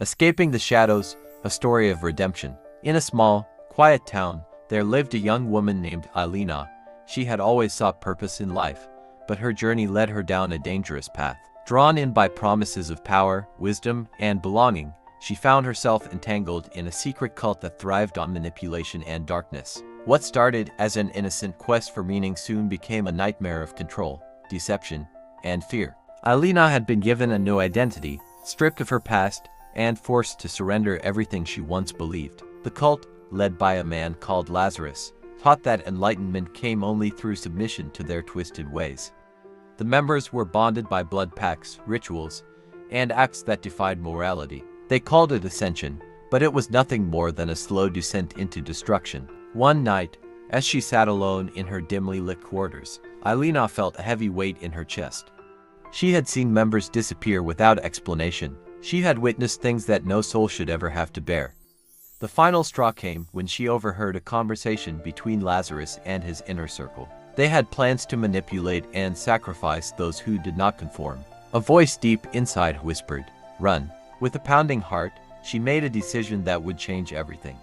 Escaping the Shadows, a story of redemption. In a small, quiet town, there lived a young woman named Alina. She had always sought purpose in life, but her journey led her down a dangerous path. Drawn in by promises of power, wisdom, and belonging, she found herself entangled in a secret cult that thrived on manipulation and darkness. What started as an innocent quest for meaning soon became a nightmare of control, deception, and fear. Alina had been given a new identity, stripped of her past, and forced to surrender everything she once believed. The cult, led by a man called Lazarus, taught that enlightenment came only through submission to their twisted ways. The members were bonded by blood pacts, rituals, and acts that defied morality. They called it ascension, but it was nothing more than a slow descent into destruction. One night, as she sat alone in her dimly lit quarters, Alina felt a heavy weight in her chest. She had seen members disappear without explanation. She had witnessed things that no soul should ever have to bear. The final straw came when she overheard a conversation between Lazarus and his inner circle. They had plans to manipulate and sacrifice those who did not conform. A voice deep inside whispered, "Run." With a pounding heart, she made a decision that would change everything.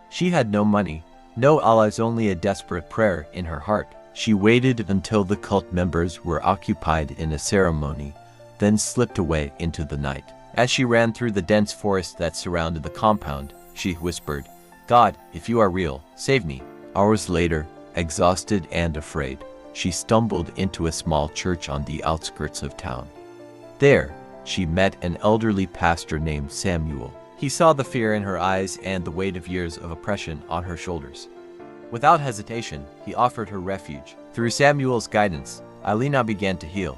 She had no money, no allies, only a desperate prayer in her heart. She waited until the cult members were occupied in a ceremony, then slipped away into the night. As she ran through the dense forest that surrounded the compound, she whispered, "God, if you are real, save me." Hours later, exhausted and afraid, she stumbled into a small church on the outskirts of town. There, she met an elderly pastor named Samuel. He saw the fear in her eyes and the weight of years of oppression on her shoulders. Without hesitation, he offered her refuge. Through Samuel's guidance, Alina began to heal.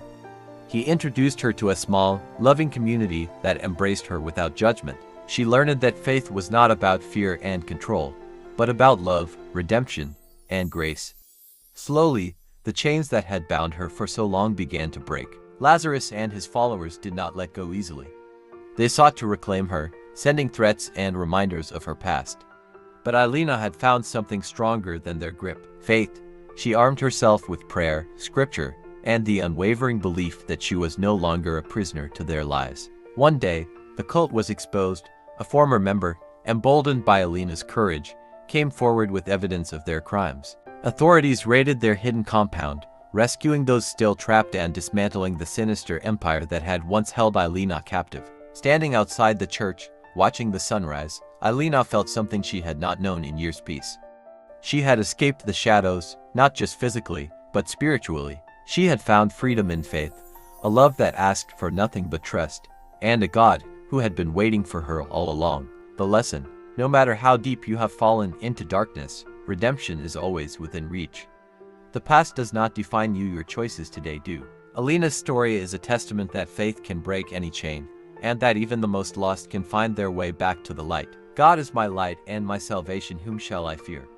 He introduced her to a small, loving community that embraced her without judgment. She learned that faith was not about fear and control, but about love, redemption, and grace. Slowly, the chains that had bound her for so long began to break. Lazarus and his followers did not let go easily. They sought to reclaim her, sending threats and reminders of her past. But Alina had found something stronger than their grip: faith. She armed herself with prayer, scripture, and the unwavering belief that she was no longer a prisoner to their lies. One day, the cult was exposed. A former member, emboldened by Alina's courage, came forward with evidence of their crimes. Authorities raided their hidden compound, rescuing those still trapped and dismantling the sinister empire that had once held Alina captive. Standing outside the church, watching the sunrise, Alina felt something she had not known in years. Peace. She had escaped the shadows, not just physically, but spiritually. She had found freedom in faith, a love that asked for nothing but trust, and a God who had been waiting for her all along. The lesson: no matter how deep you have fallen into darkness, redemption is always within reach. The past does not define you, your choices today do. Alina's story is a testament that faith can break any chain, and that even the most lost can find their way back to the light. God is my light and my salvation, whom shall I fear?